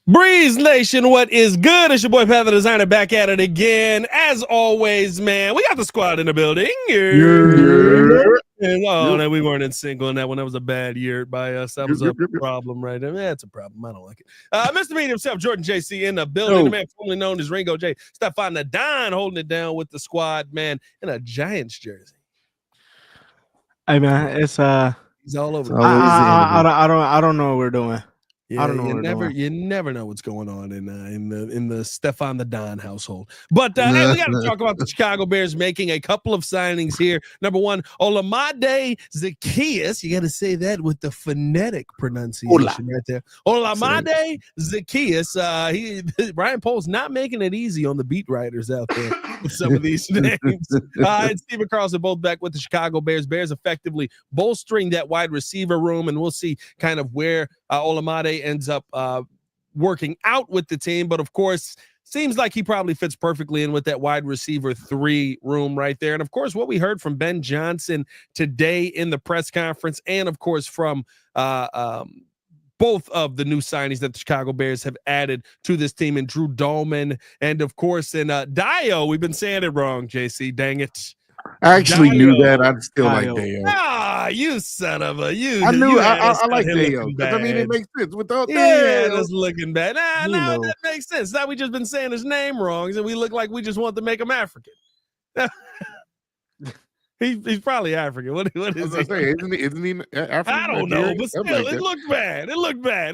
Breeze Nation, what is good? It's your boy Pat the Designer back at it again. As always, man, we got the squad in the building. No, we weren't in sync on that one. That was a bad year by us. That was a problem right there. That's a problem. I don't like it. Mr. Meat himself, Jordan JC in the building. The man formerly known as Ringo J. Stefan the Don holding it down with the squad, man, in a Giants jersey. Hey, man, it's he's all over. I don't know what we're doing. Yeah, you never know what's going on in the Stefan the Don household. But hey, we got to talk about the Chicago Bears making a couple of signings here. Number one, Olamide Zaccheaus. You got to say that with the phonetic pronunciation right there. Olamide Zaccheaus. Ryan Pohl's not making it easy on the beat writers out there with some of these names. And Stephen Carlson both back with the Chicago Bears. Bears effectively bolstering that wide receiver room, and we'll see kind of where Olamide ends up working out with the team, but of course seems like he probably fits perfectly in with that wide receiver 3 room right there. And of course what we heard from Ben Johnson today in the press conference, and of course from both of the new signings that the Chicago Bears have added to this team, in Drew Dolman and of course in Dio. We've been saying it wrong, JC, dang it. I actually knew that. I still like Dio. You son of a you. I knew I like Dio. I mean, it makes sense without that's looking bad. No, that makes sense. Now we just been saying his name wrong, and we look like we just want to make him African. He's probably African. What is he? Isn't he African? I don't know, but still, it looked bad.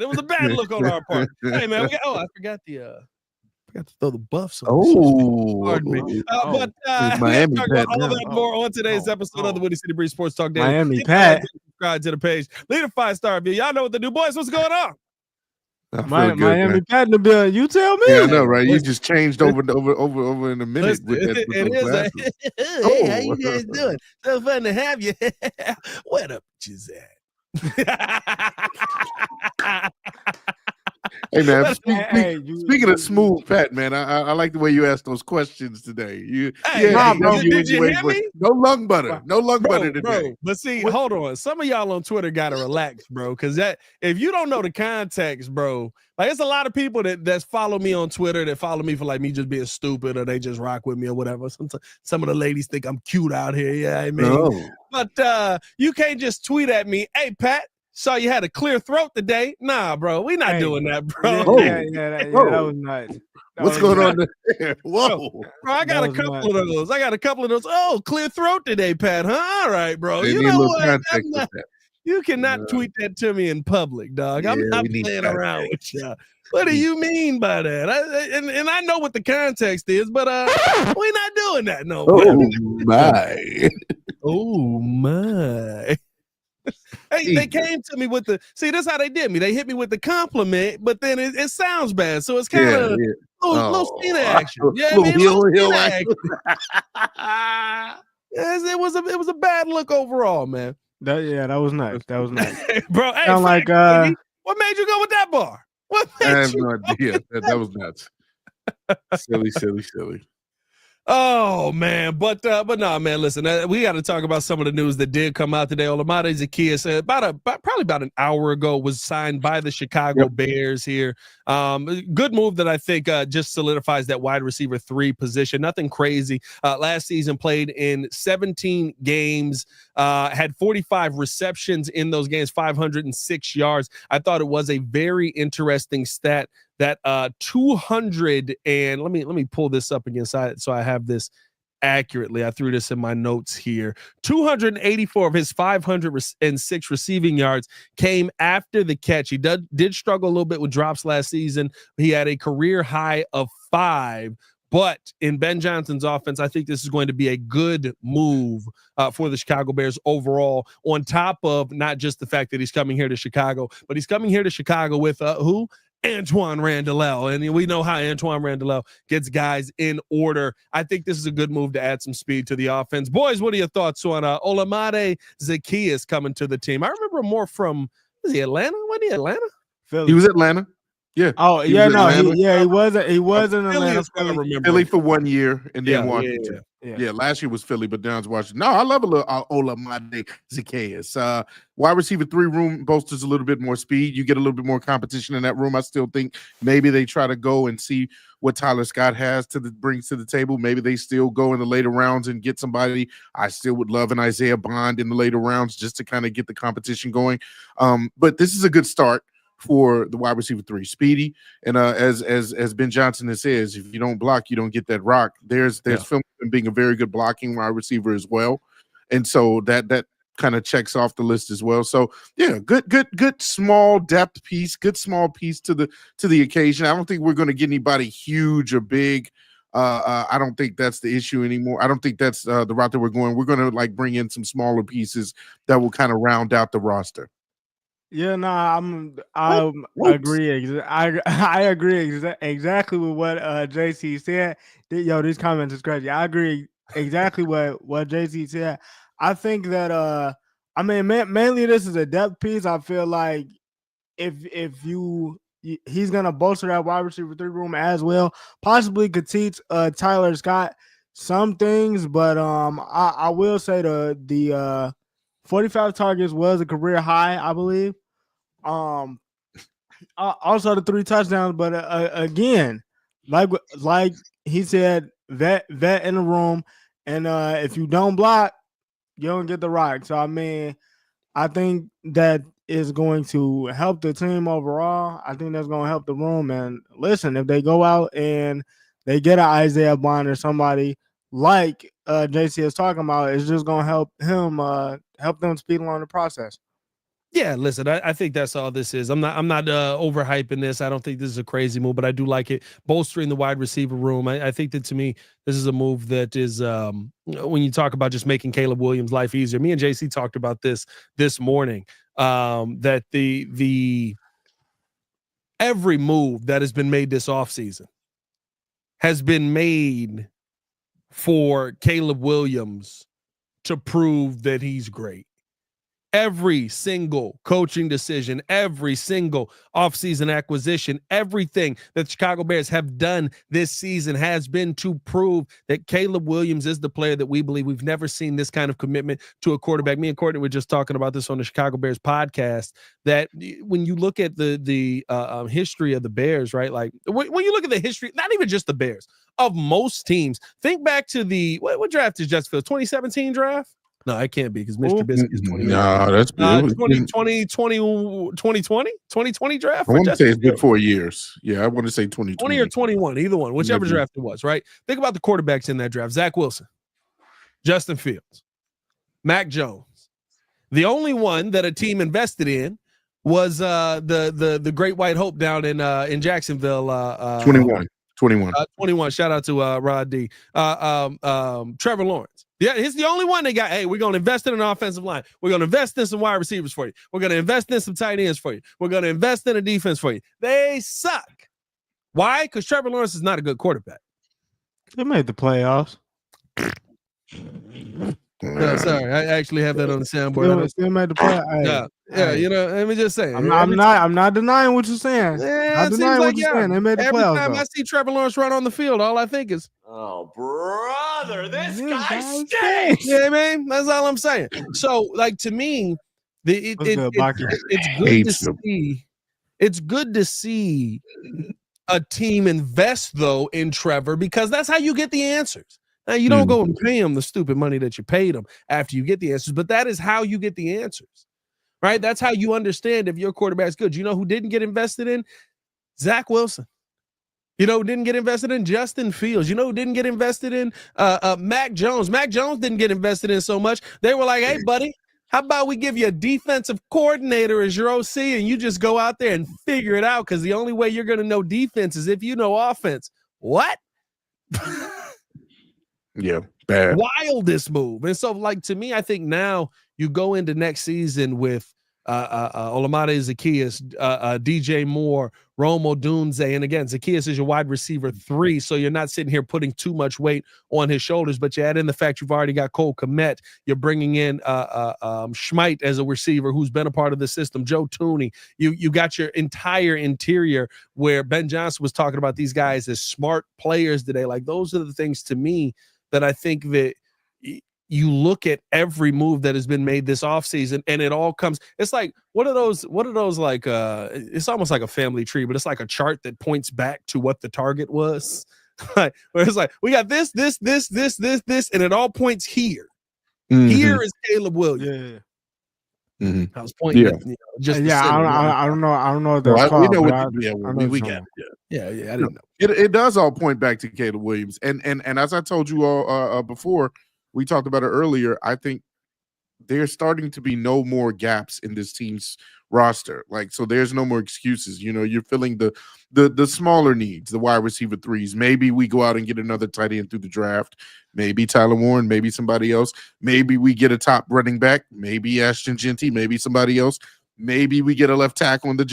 It was a bad look on our part. Hey man, I forgot to throw the buffs on. Pardon me. But Miami Pat. All that more on today's episode of the Windy City Breeze Sports Talk Daily. Miami Pat. Subscribe to the page. Leave a 5-star review. Y'all know what to do, boys. What's going on? Miami Pat in the building. You tell me. Yeah, I know, right? You just changed over in a minute. Hey, how you guys doing? So fun to have you. Where the bitches at? Hey man, speaking of smooth Pat, man, I like the way you asked those questions today. Did you hear me? No lung butter today. Bro. But see, hold on. Some of y'all on Twitter gotta relax, bro. Because that if you don't know the context, bro, like it's a lot of people that follow me on Twitter that follow me for like me just being stupid, or they just rock with me or whatever. Some of the ladies think I'm cute out here. Yeah, I mean, but you can't just tweet at me, "Hey Pat, saw you had a clear throat today." Nah, bro, we not doing that, bro. That was nice. What's going on there? Whoa, bro, I got a couple of those. Oh, clear throat today, Pat, huh? All right, bro. You know what? You cannot tweet that to me in public, dog. I'm not playing around with you. What do you mean by that? And I know what the context is, but we're not doing that. No. Oh my. Hey, they came to me with that's how they did me. They hit me with the compliment, but then it sounds bad. So it's kind of little scene action. Yeah, heel action. Yes, it was a bad look overall, man. That was nice. Bro, hey, like what made you go with that bar? I have no idea. That was nuts. Silly. Oh man, but no, man. Listen, we got to talk about some of the news that did come out today. Olamide Zaccheaus, probably about an hour ago, was signed by the Chicago Bears here. Good move that I think just solidifies that wide receiver 3 position. Nothing crazy. Last season played in 17 games, had 45 receptions in those games, 506 yards. I thought it was a very interesting stat. That 200 and let me pull this up again so I have this accurately. I threw this in my notes here. 284 of his 506 receiving yards came after the catch. He did struggle a little bit with drops last season. He had a career high of 5. But in Ben Johnson's offense, I think this is going to be a good move for the Chicago Bears overall, on top of not just the fact that he's coming here to Chicago, but he's coming here to Chicago with who? Antoine Randall, and we know how Antoine Randall gets guys in order. I think this is a good move to add some speed to the offense. Boys, what are your thoughts on Olamide Zaccheaus coming to the team? I remember more from, was he Atlanta? Was he Atlanta? Philly. He was Atlanta. Yeah. Oh, he was in Atlanta. Philly for 1 year and then Washington. Yeah, last year was Philly, but now it's Washington. No, I love a little Olamide Zaccheaus. Wide receiver 3 room bolsters a little bit more speed. You get a little bit more competition in that room. I still think maybe they try to go and see what Tyler Scott brings to the table. Maybe they still go in the later rounds and get somebody. I still would love an Isaiah Bond in the later rounds just to kind of get the competition going. But this is a good start for the wide receiver 3, speedy, and as Ben Johnson says, if you don't block, you don't get that rock. There's film being a very good blocking wide receiver as well, and so that kind of checks off the list as well. So yeah, good small depth piece, good small piece to the occasion. I don't think we're going to get anybody huge or big. I don't think that's the issue anymore. I don't think that's the route that we're going. We're going to bring in some smaller pieces that will kind of round out the roster. Yeah, no, I agree. I agree exactly with what JC said. Yo, these comments is crazy. I agree exactly what JC said. I think that I mean, mainly this is a depth piece. I feel like if he's gonna bolster that wide receiver 3 room as well. Possibly could teach Tyler Scott some things, but I will say the 45 targets was a career high, I believe. Also the 3 touchdowns, but again, like he said, vet in the room, and if you don't block, you don't get the rock. So I mean, I think that is going to help the team overall. I think that's going to help the room. And listen, if they go out and they get an Isaiah Bond or somebody like JC is talking about, it's just going to help him help them speed along the process. Yeah, listen, I think that's all this is. I'm not overhyping this. I don't think this is a crazy move, but I do like it. Bolstering the wide receiver room. I think that to me, this is a move that is when you talk about just making Caleb Williams' life easier. Me and JC talked about this morning. That the every move that has been made this offseason has been made for Caleb Williams to prove that he's great. Every single coaching decision, every single offseason acquisition, everything that the Chicago Bears have done this season has been to prove that Caleb Williams is the player that we believe. We've never seen this kind of commitment to a quarterback. Me and Courtney were just talking about this on the Chicago Bears podcast, that when you look at the history of the Bears, right? Like when you look at the history, not even just the Bears, of most teams, think back to the, what draft is Justin Fields, 2017 draft? No, I can't be because Mr. Trubisky is 20. No, that's 2020 draft. I want to say it's been 4 years. Yeah, I want to say 2020 20 or 21, either one, whichever draft it was, right? Think about the quarterbacks in that draft. Zach Wilson, Justin Fields, Mac Jones. The only one that a team invested in was the Great White Hope down in Jacksonville. 21. Shout out to Rod D. Trevor Lawrence. Yeah, he's the only one they got. Hey, we're going to invest in an offensive line. We're going to invest in some wide receivers for you. We're going to invest in some tight ends for you. We're going to invest in a defense for you. They suck. Why? Because Trevor Lawrence is not a good quarterback. They made the playoffs. No, sorry, I actually have that on the soundboard. Still made the playoffs. Yeah, you know, let me just say. I'm not denying what you're saying. Yeah, I'm denying what you're saying. They made the playoffs. Every time I see Trevor Lawrence run on the field, all I think is, oh, brother, this guy stinks. Yeah, man, that's all I'm saying. So, like, to me, it's good to see a team invest, though, in Trevor, because that's how you get the answers. Now, you don't go and pay him the stupid money that you paid him after you get the answers, but that is how you get the answers, right? That's how you understand if your quarterback's good. You know who didn't get invested in? Zach Wilson. You know who didn't get invested in? Justin Fields. You know who didn't get invested in? Mac Jones. Mac Jones didn't get invested in so much. They were like, hey, buddy, how about we give you a defensive coordinator as your OC and you just go out there and figure it out, because the only way you're going to know defense is if you know offense. What? Yeah, bad. Wildest move. And so, like, to me, I think now you go into next season with Olamide Zaccheaus, DJ Moore, Rome Odunze. And again, Zaccheaus is your wide receiver 3, so you're not sitting here putting too much weight on his shoulders, but you add in the fact you've already got Cole Kmet. You're bringing in Schmeit as a receiver who's been a part of the system, Joe Tooney. You got your entire interior, where Ben Johnson was talking about these guys as smart players today. Like, those are the things to me that I think that you look at every move that has been made this offseason and it all comes. It's like what are those like it's almost like a family tree, but it's like a chart that points back to what the target was. Where it's like we got this, and it all points here. Here is Caleb Williams. Yeah. I was pointing at, I don't know what that's we called. know I we got it. Yeah, I didn't know. It does all point back to Caleb Williams, and as I told you all before, we talked about it earlier. I think there's starting to be no more gaps in this team's roster. Like, so there's no more excuses. You're filling the smaller needs, the wide receiver threes. Maybe we go out and get another tight end through the draft. Maybe Tyler Warren, maybe somebody else. Maybe we get a top running back. Maybe Ashton Genty, maybe somebody else. Maybe we get a left tackle in the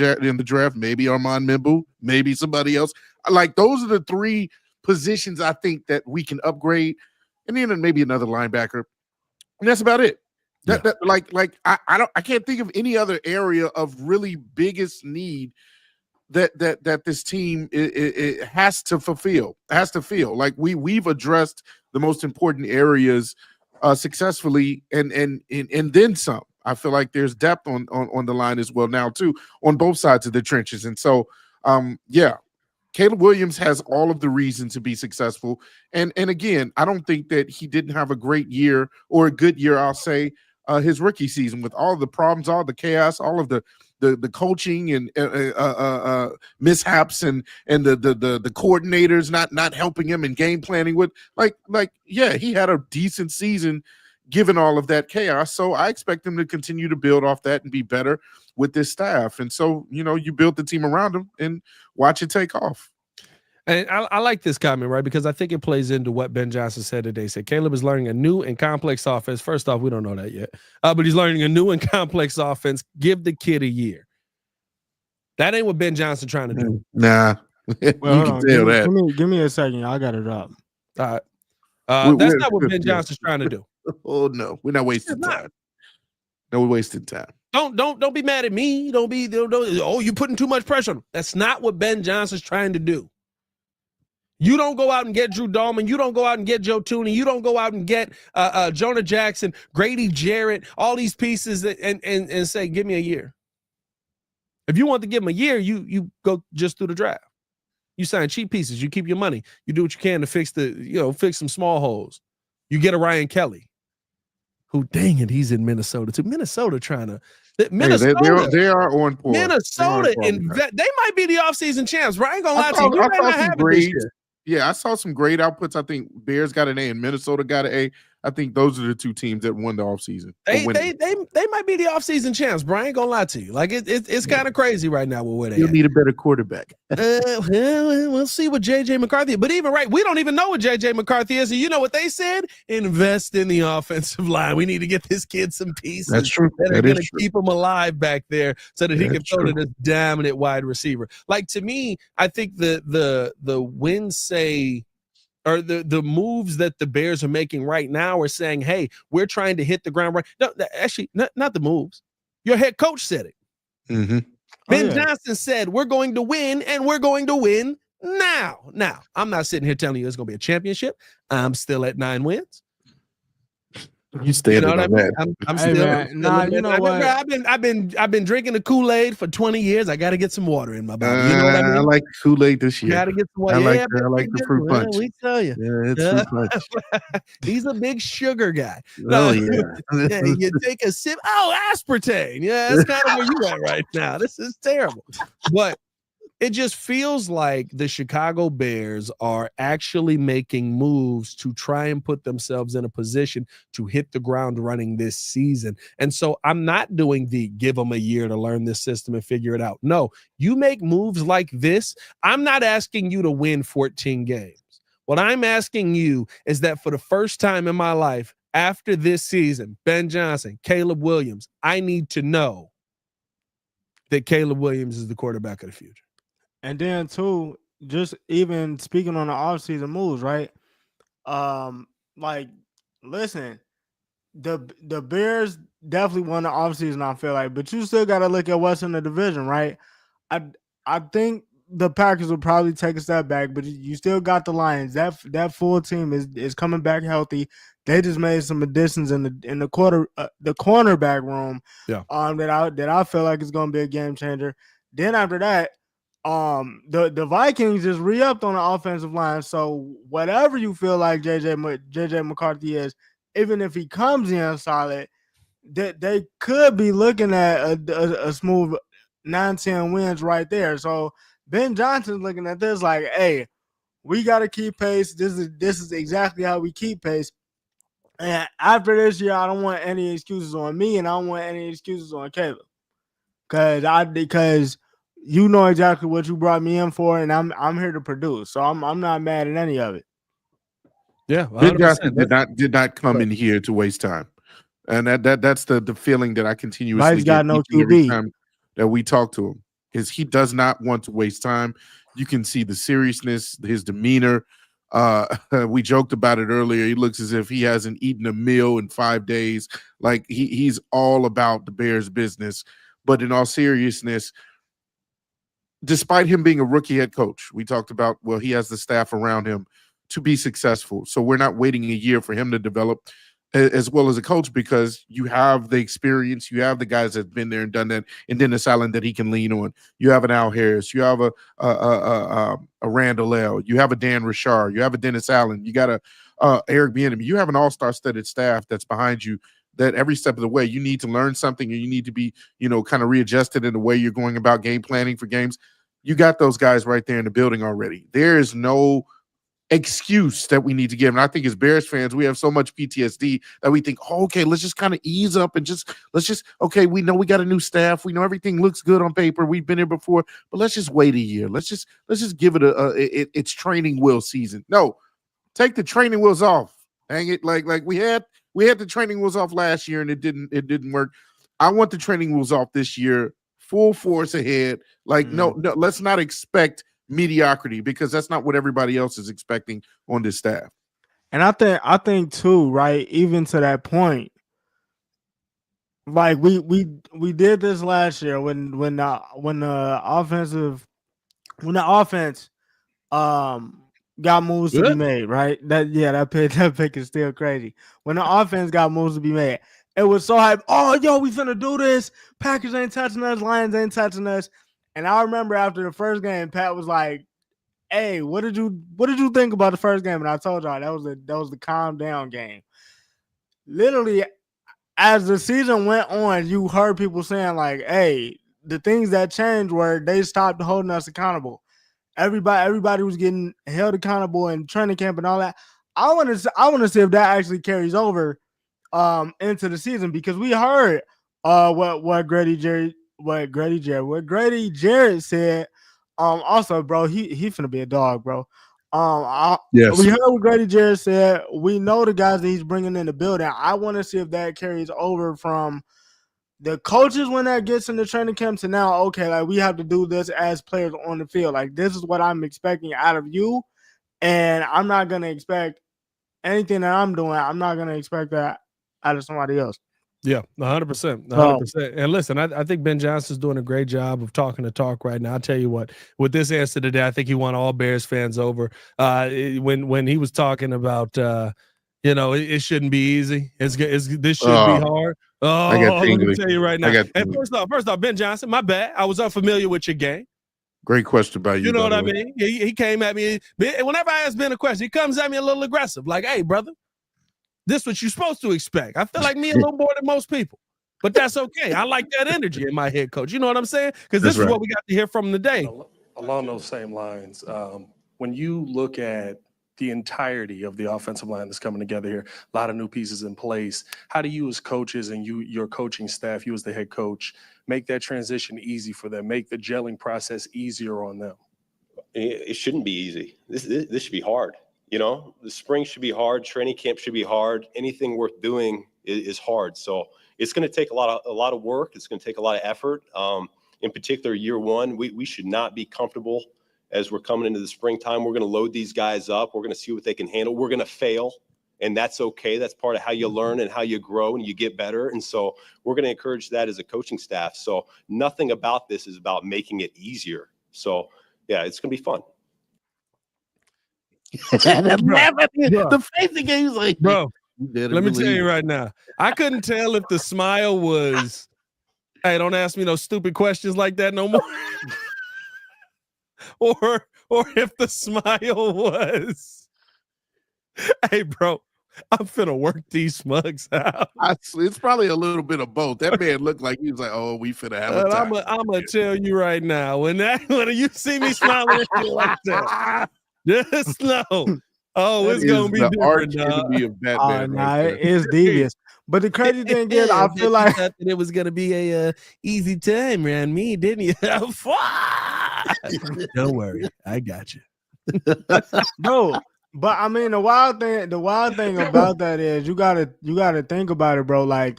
draft. Maybe Armand Mimbu, maybe somebody else. Like, those are the three positions I think that we can upgrade, and then maybe another linebacker. And that's about it. I can't think of any other area of really biggest need that this team it has to fulfill. Has to feel like we've addressed the most important areas successfully, and then some. I feel like there's depth on the line as well now too, on both sides of the trenches. And so Caleb Williams has all of the reason to be successful. And again, I don't think that he didn't have a great year or a good year, I'll say, his rookie season, with all the problems, all the chaos, all of the coaching and mishaps and the coordinators not helping him and game planning with he had a decent season given all of that chaos. So I expect him to continue to build off that and be better with this staff. And so, you build the team around him and watch it take off. And I like this comment, right? Because I think it plays into what Ben Johnson said today. He said Caleb is learning a new and complex offense. First off, we don't know that yet. But he's learning a new and complex offense. Give the kid a year. That ain't what Ben Johnson trying to do. Nah. Well, you can tell that. Give me a second. I got it up. All right. That's not what Ben Johnson's trying to do. Oh, no. We're not wasting time. No, we're wasting time. Don't be mad at me. Don't you're putting too much pressure on him. That's not what Ben Johnson's trying to do. You don't go out and get Drew Dahlman. You don't go out and get Joe Tooney. You don't go out and get Jonah Jackson, Grady Jarrett, all these pieces and say, give me a year. If you want to give him a year, you go just through the draft. You sign cheap pieces. You keep your money. You do what you can to fix some small holes. You get a Ryan Kelly, who, dang it, he's in Minnesota too. Minnesota trying to. Minnesota, they are on point. Minnesota, they might be the offseason champs. Right? I ain't gonna lie to you. You might not have it this year. Yeah, I saw some great outputs. I think Bears got an A and Minnesota got an A. I think those are the two teams that won the offseason. They might be the offseason champs, Brian. I ain't gonna lie to you. Like it's kind of crazy right now with where they. You'll need a better quarterback. We'll see what JJ McCarthy. But we don't even know what JJ McCarthy is. And you know what they said? Invest in the offensive line. We need to get this kid some pieces. That's true. That are going to keep him alive back there, so that he can throw to this dominant wide receiver. Like, to me, I think the wins say. Or the moves that the Bears are making right now are saying, hey, we're trying to hit the ground right. No, actually, not the moves. Your head coach said it. Mm-hmm. Ben Johnson said, we're going to win, and we're going to win now. Now, I'm not sitting here telling you it's going to be a championship. I'm still at 9 wins. You stand on that. I'm still. You know what? I've been drinking the Kool-Aid for 20 years. I got to get some water in my body. You know what I mean? I like Kool-Aid this year. Got to get some water. I like the fruit punch. We tell you. Yeah, it's fruit punch. He's a big sugar guy. You take a sip. Oh, aspartame. Yeah, that's kind of where you at right now. This is terrible. But it just feels like the Chicago Bears are actually making moves to try and put themselves in a position to hit the ground running this season. And so I'm not doing the give them a year to learn this system and figure it out. No, you make moves like this. I'm not asking you to win 14 games. What I'm asking you is that for the first time in my life, after this season, Ben Johnson, Caleb Williams, I need to know that Caleb Williams is the quarterback of the future. And then too, just even speaking on the offseason moves, right? Listen, the Bears definitely won the offseason, I feel like, but you still gotta look at what's in the division, right? I think the Packers will probably take a step back, but you still got the Lions. That full team is coming back healthy. They just made some additions in the cornerback room. Yeah. That I feel like is going to be a game changer. Then after that, the Vikings just re-upped on the offensive line. So whatever you feel like JJ McCarthy is, even if he comes in solid, they could be looking at a smooth 9-10 wins right there. So Ben Johnson's looking at this like, hey, we got to keep pace. This is exactly how we keep pace. And after this year, I don't want any excuses on me, and I don't want any excuses on Caleb, because you know exactly what you brought me in for, and I'm here to produce. So I'm not mad at any of it. Yeah, Ben 100%. Johnson did not come in here to waste time. And that's the feeling that I continuously Mike's get got no each and every QB. time that we talk to him, is he does not want to waste time. You can see the seriousness, his demeanor. We joked about it earlier. He looks as if he hasn't eaten a meal in 5 days. Like he's all about the Bears business. But in all seriousness, despite him being a rookie head coach, we talked about, well, he has the staff around him to be successful. So we're not waiting a year for him to develop as well as a coach, because you have the experience, you have the guys that've been there and done that, and Dennis Allen that he can lean on. You have an Al Harris, you have a Randall L, you have a Dan Richard, you have a Dennis Allen, you got a Eric Bieniemy. You have an all-star studded staff that's behind you, that every step of the way you need to learn something, and you need to be, kind of readjusted in the way you're going about game planning for games. You got those guys right there in the building already. There is no excuse that we need to give. And I think as Bears fans, we have so much PTSD that we think, oh, okay, let's just kind of ease up and okay, we know we got a new staff. We know everything looks good on paper. We've been here before, but let's just wait a year. Let's just give it it's training wheel season. No, take the training wheels off. Hang it. Like we had the training wheels off last year and it didn't work. I want the training wheels off this year, full force ahead. No, let's not expect mediocrity, because that's not what everybody else is expecting on this staff. And I think too, right? Even to that point, like we did this last year when the offense got moves to be made, right? That pick is still crazy. When the offense got moves to be made, it was so hype. Oh, yo, we finna do this. Packers ain't touching us. Lions ain't touching us. And I remember after the first game, Pat was like, "Hey, what did you think about the first game?" And I told y'all that was the calm down game. Literally, as the season went on, you heard people saying like, "Hey, the things that changed were they stopped holding us accountable. Everybody was getting held accountable in training camp and all that." I want to see if that actually carries over into the season, because we heard what Grady Jarrett said. Also, bro, he finna be a dog, bro. Yes. We heard what Grady Jarrett said. We know the guys that he's bringing in the building. I want to see if that carries over from the coaches when that gets in the training camp to now. Okay, like we have to do this as players on the field. Like this is what I'm expecting out of you, and I'm not gonna expect anything that I'm doing. I'm not gonna expect that out of somebody else. Yeah, 100%, 100%. And listen, I think Ben Johnson's doing a great job of talking the talk right now. I'll tell you what, with this answer today, I think he won all Bears fans over. When he was talking about, it shouldn't be easy. This should be hard. Oh, let me tell you right now. And first off, Ben Johnson, my bad. I was unfamiliar with your game. Great question by you. You know what I mean? He came at me. Whenever I ask Ben a question, he comes at me a little aggressive. Like, hey, brother, this is what you're supposed to expect. I feel like me a little more than most people, but that's okay. I like that energy in my head coach. You know what I'm saying? Because this is what we got to hear from today. Along those same lines, when you look at the entirety of the offensive line that's coming together here, a lot of new pieces in place. How do you as coaches and your coaching staff, you as the head coach, make that transition easy for them, make the gelling process easier on them? It shouldn't be easy. This should be hard. The spring should be hard. Training camp should be hard. Anything worth doing is hard. So it's going to take a lot of work. It's going to take a lot of effort. In particular, year one, we should not be comfortable as we're coming into the springtime. We're going to load these guys up. We're going to see what they can handle. We're going to fail, and that's okay. That's part of how you learn and how you grow and you get better. And so we're going to encourage that as a coaching staff. So nothing about this is about making it easier. So yeah, it's gonna be fun. The face again, he's like, Bro, let let me tell you right now. I couldn't tell if the smile was, hey, don't ask me no stupid questions like that no more. or if the smile was, hey, bro, I'm finna work these smugs out. It's probably a little bit of both. That man looked like he was like, oh, we finna have a And time. I'm gonna tell you right now, when you see me smiling at you like that, just know, oh, That it's gonna is be the arch different, dog. enemy of Batman. Nah, Right there. it's devious. But the crazy thing is, I feel like thought that it was gonna be a easy time around me, didn't you? Don't worry, I got you, bro. But I mean, the wild thing about that is you gotta think about it, bro. Like,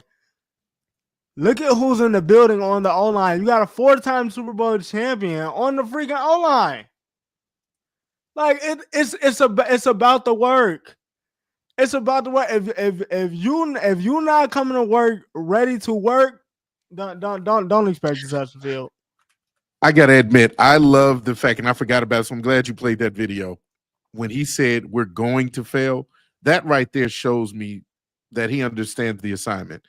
look at who's in the building on the O line. You got a 4-time Super Bowl champion on the freaking O line. Like it's about the work. It's about the work. If you not coming to work ready to work, don't expect to touch the field. I gotta admit, I love the fact, and I forgot about it, so I'm glad you played that video. When he said we're going to fail, that right there shows me that he understands the assignment.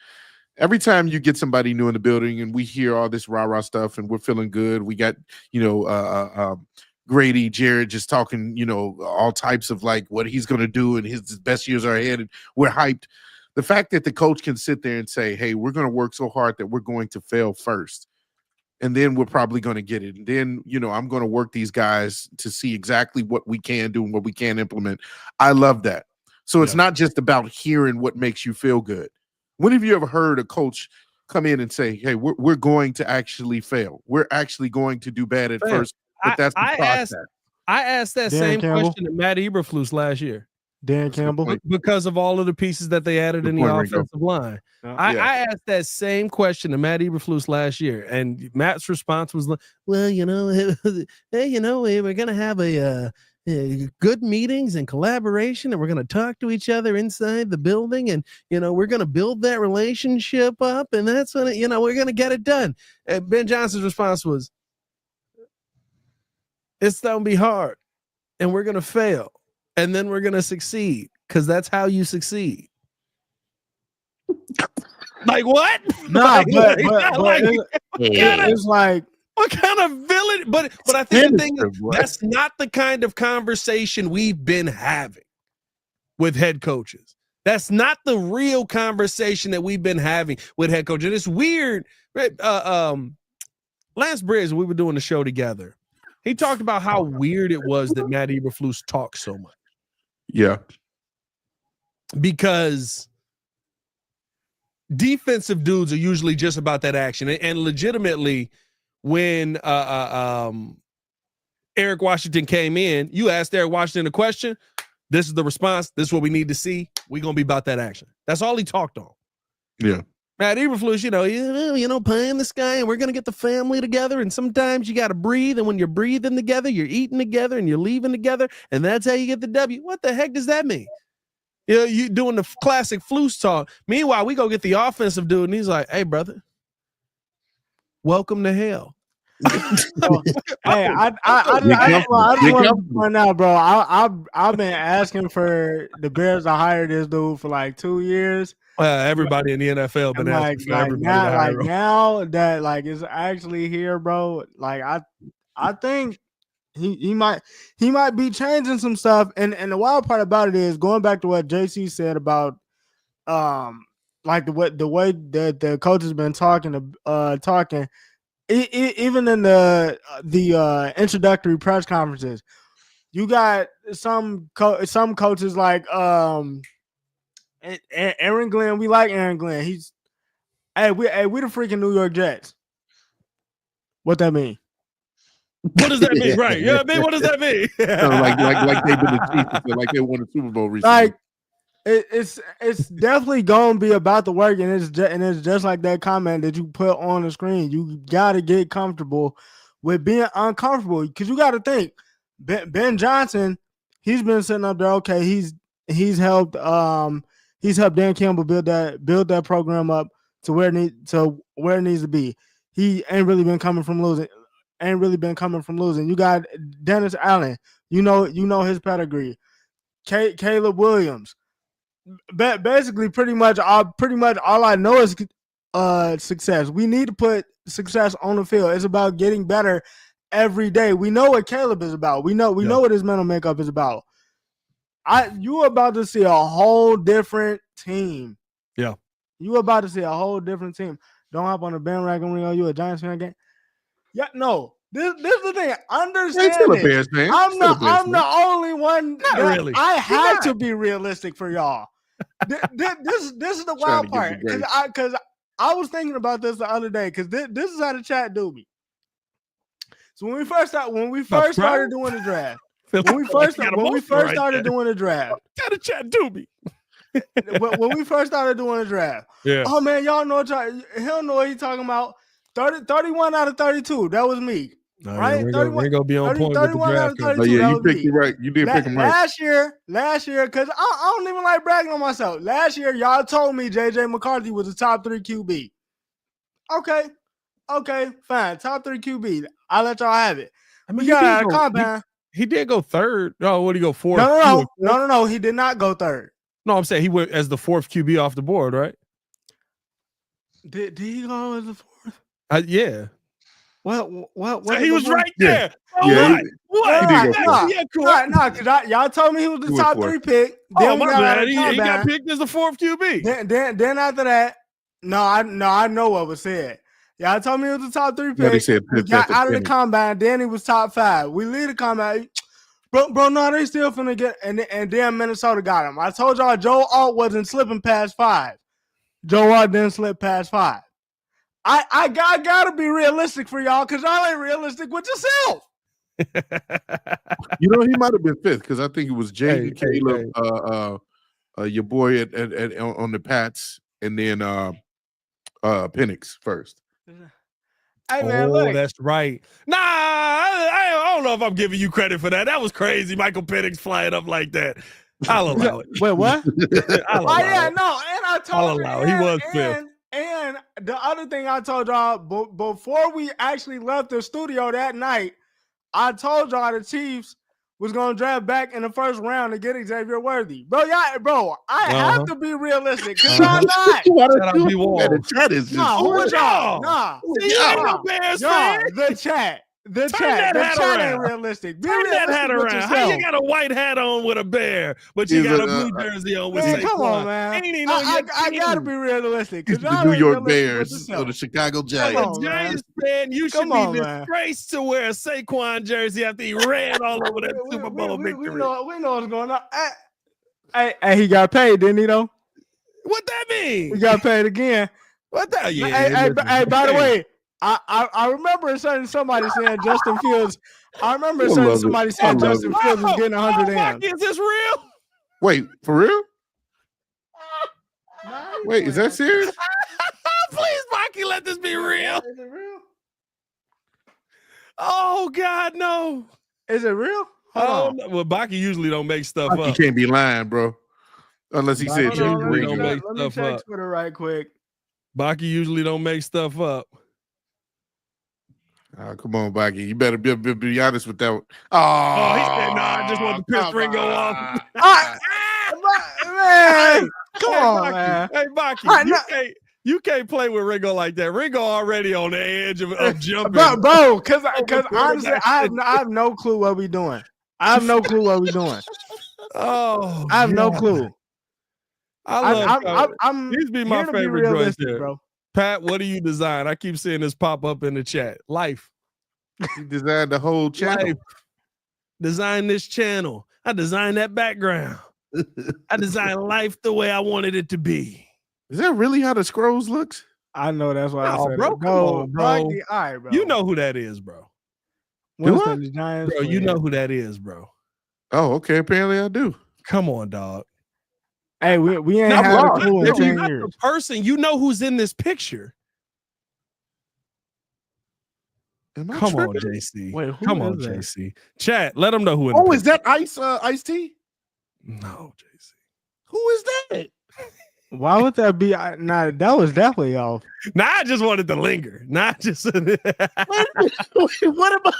Every time you get somebody new in the building and we hear all this rah-rah stuff and we're feeling good, we got, Grady, Jared just talking, all types of like what he's going to do and his best years are ahead and we're hyped. The fact that the coach can sit there and say, hey, we're going to work so hard that we're going to fail first. And then we're probably going to get it. And then, I'm going to work these guys to see exactly what we can do and what we can implement. I love that. So it's not just about hearing what makes you feel good. When have you ever heard a coach come in and say, hey, we're going to actually fail? We're actually going to do bad at first, but that's the process. I asked that same question to Matt Eberflus last year. Dan Campbell, because of all of the pieces that they added in the offensive line. I asked that same question to Matt Eberflus last year, and Matt's response was, well, hey, we're going to have a good meetings and collaboration, and we're going to talk to each other inside the building, and, we're going to build that relationship up, and that's when, we're going to get it done. And Ben Johnson's response was, it's going to be hard, and we're going to fail. And then we're gonna succeed because that's how you succeed. Like what? Nah, but it's like what kind of villain? But I think the thing is, that's not the kind of conversation we've been having with head coaches. That's not the real conversation that we've been having with head coaches. It's weird. Lance Briggs, we were doing the show together. He talked about how weird it was that Matt Eberflus talks so much. Yeah. Because defensive dudes are usually just about that action. And legitimately, when Eric Washington came in, you asked Eric Washington a question. This is the response. This is what we need to see. We're going to be about that action. That's all he talked on. Yeah. Matt Eberflus, pie in the sky, and we're going to get the family together. And sometimes you got to breathe. And when you're breathing together, you're eating together and you're leaving together. And that's how you get the W. What the heck does that mean? You doing the classic Flus talk. Meanwhile, we go get the offensive dude, and he's like, hey, brother, welcome to hell. Hey, I just want to point out, bro. I've been asking for the Bears to hire this dude for like 2 years. Everybody in the NFL been asking for everybody to hire him. Now that it's actually here, bro. Like I think he might be changing some stuff. And the wild part about it is going back to what JC said about like the way that the coach has been talking. Even in the introductory press conferences, you got some coaches like Aaron Glenn. We like Aaron Glenn. We the freaking New York Jets. What that mean? What does that mean? Right? Yeah, man. What does that mean? like they've been the Chiefs, like they won a Super Bowl recently. Like it's definitely gonna be about the work, and it's just like that comment that you put on the screen. You gotta get comfortable with being uncomfortable, because you gotta think Ben Johnson. He's been sitting up there. Okay, he's helped Dan Campbell build that program up to where it needs to be. He ain't really been coming from losing. ain't really been coming from losing. You got Dennis Allen. You know his pedigree. Caleb Williams. Basically, pretty much all I know is success. We need to put success on the field. It's about getting better every day. We know what Caleb is about. We know what his mental makeup is about. You about to see a whole different team. Yeah. You about to see a whole different team. Don't hop on the bandwagon when you a Giants fan again. Yeah, no. This is the thing. Understand it. I'm the only one. Really. I had to be realistic for y'all. This is the wild part, because I was thinking about this the other day, because this is how the chat do me. So when we first started doing the draft, when we first started doing the draft, how the chat do me? when we first started doing the draft, oh man, y'all know he'll know what he's talking about. 31 out of 32. That was me. Right? We're gonna be on point with the draft. Oh, yeah, you picked it right. You did pick him right. Last year, because I don't even like bragging on myself. Last year, y'all told me JJ McCarthy was a top 3 QB. Okay, fine. Top 3 QB. I'll let y'all have it. I mean, we got out of combine. He did go third. No, what did he go fourth? No. He did not go third. No, I'm saying he went as the 4th QB off the board, right? Did he go as the 4th? Yeah. What? So he was right there. Yeah. What? No, because y'all told me he was the top 3 pick. Then my bad. He got picked as the 4th QB. Then after that, I know what was said. Y'all told me he was the top 3 pick. He got out of the combine. Then he was top 5. We lead the combine. Bro, no, they still finna get, and then Minnesota got him. I told y'all Joe Alt wasn't slipping past 5. Joe Alt didn't slip past 5. I gotta be realistic for y'all, because y'all ain't realistic with yourself. He might have been 5th, because I think it was Jaden, Caleb, your boy on the Pats, and then Penix first. Hey, man, look. That's right. Nah, I don't know if I'm giving you credit for that. That was crazy. Michael Penix flying up like that. I'll allow it. Wait, what? I'll allow it. No, and I told you. He was 5th. And the other thing I told y'all, before we actually left the studio that night, I told y'all the Chiefs was going to draft back in the 1st round to get Xavier Worthy. Bro, I have to be realistic, because y'all not. The chat ain't realistic. Turn that hat around. How you got a white hat on with a bear, but you got a blue jersey on with Saquon? Come on, man. I gotta be realistic. The New York Bears or the Chicago Giants. Giants fan, you should be disgraced to wear a Saquon jersey after he ran all over that Super Bowl victory. We know what's going on. Hey, he got paid, didn't he, though? What that mean? He got paid again. What that? Yeah. Hey, by the way, I remember somebody saying Justin Fields. I remember somebody saying Justin Fields was getting 100 M's. Is this real? Wait, for real? Wait, is that serious? Please, Mikey, let this be real. Is it real? Oh God, no. Is it real? Well, Baki usually don't make stuff up. You can't be lying, bro. Unless he said let me check Twitter right quick. Baki usually don't make stuff up. Come on, Baki. You better be honest with that one. Oh, he said, "No, I just want to piss Ringo off." Man, come on, man. Hey, Baki, you can't play with Ringo like that. Ringo already on the edge of jumping. Bro, because honestly, I have no clue what we doing. I have no clue what we doing. Oh, I have no clue. I'm these be my favorite joints there, bro. Pat, what do you design? I keep seeing this pop up in the chat. Life. You designed the whole channel. Life. Design this channel. I designed that background. I designed life the way I wanted it to be. Is that really how the scrolls looks? I know that's why I said bro. It. Come on, bro. All right, bro. You know who that is, bro. The Giants, bro, you know who that is, bro. Oh, okay. Apparently I do. Come on, dog. Hey, we ain't had a clue in 10 years. The person, you know who's in this picture. Come on, JC. Wait, come on, JC. Chat, let them know who. Is that Ice T? No, JC. Who is that? Why would that be? Nah, that was definitely off. Nah, I just wanted to linger. Not just. What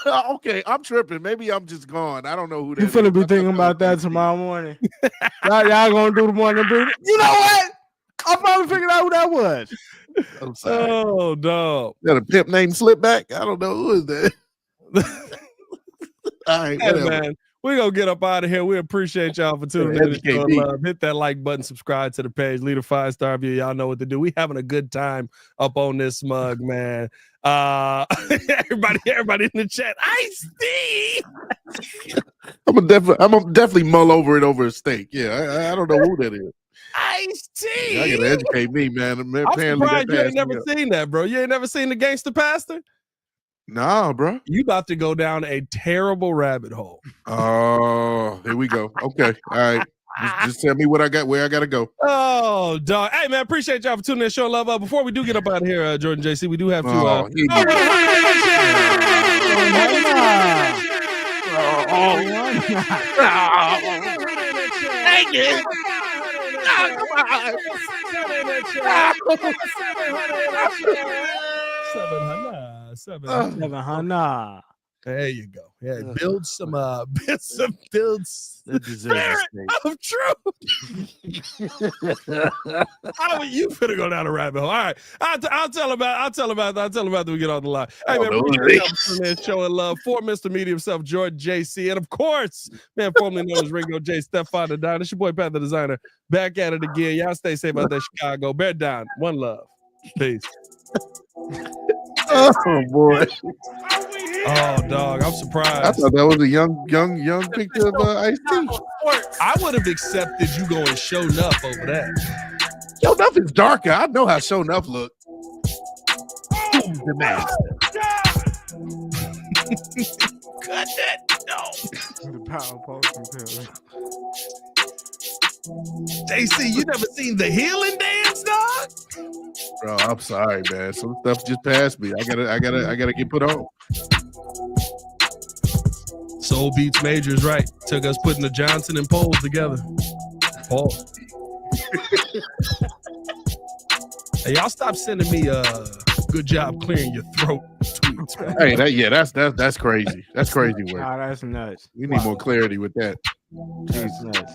about? Okay, I'm tripping. Maybe I'm just gone. I don't know who that You is. finna be thinking about that tomorrow morning. y'all gonna do the morning brew. You know what? I probably figured out who that was. I'm sorry. Oh, dog. Got a pimp named Slipback? I don't know who is that. All right, Hey, whatever. man, we're going to get up out of here. We appreciate y'all for tuning in. Educate And me. love. Hit that like button, subscribe to the page, leave a 5-star review. Y'all know what to do. We having a good time up on this mug, man. Everybody in the chat. Ice-T! I'm gonna definitely mull over it over a steak. Yeah, I don't know who that is. Ice-T! I gotta educate me, man. I'm Apparently surprised you that ain't never seen that, bro. You ain't never seen the Gangster Pastor? Nah, bro. You about to go down a terrible rabbit hole. Oh, here we go. Okay, all right. Just tell me what I got, where I gotta go. Oh, dog. Hey, man, appreciate y'all for tuning in. Show love. Before we do get up out of here, Jordan JC, we do have to. Oh, here you go. Dang it. $700. There you go. Yeah, build some spirit of truth. How are you finna go down a rabbit hole? All right, I'll tell about that we get on the line. Hey man, we're showing love for Mr. Media himself, Jordan JC, and of course, man, formerly known as Ringo J. Stefan the Diner. It's your boy Pat the Designer. Back at it again. Y'all stay safe out there, Chicago. Bear down. One love. Peace. Oh boy. Oh, dog, I'm surprised. I thought that was a young picture of Ice-T. I would have accepted you going show enough over that. Show Enough is darker. I know how Show Enough look. The man. Cut that. No. The power potion pill. JC, you never seen the healing dance, dog? Bro, I'm sorry, man. Some stuff just passed me. I gotta get put on. Soul Beats Majors, right? Took us putting the Johnson and Poles together. Paul. Hey, y'all stop sending me good job clearing your throat tweets, man. Hey, that's crazy. That's crazy work. Nah, that's nuts. We need more clarity with that. That's nuts.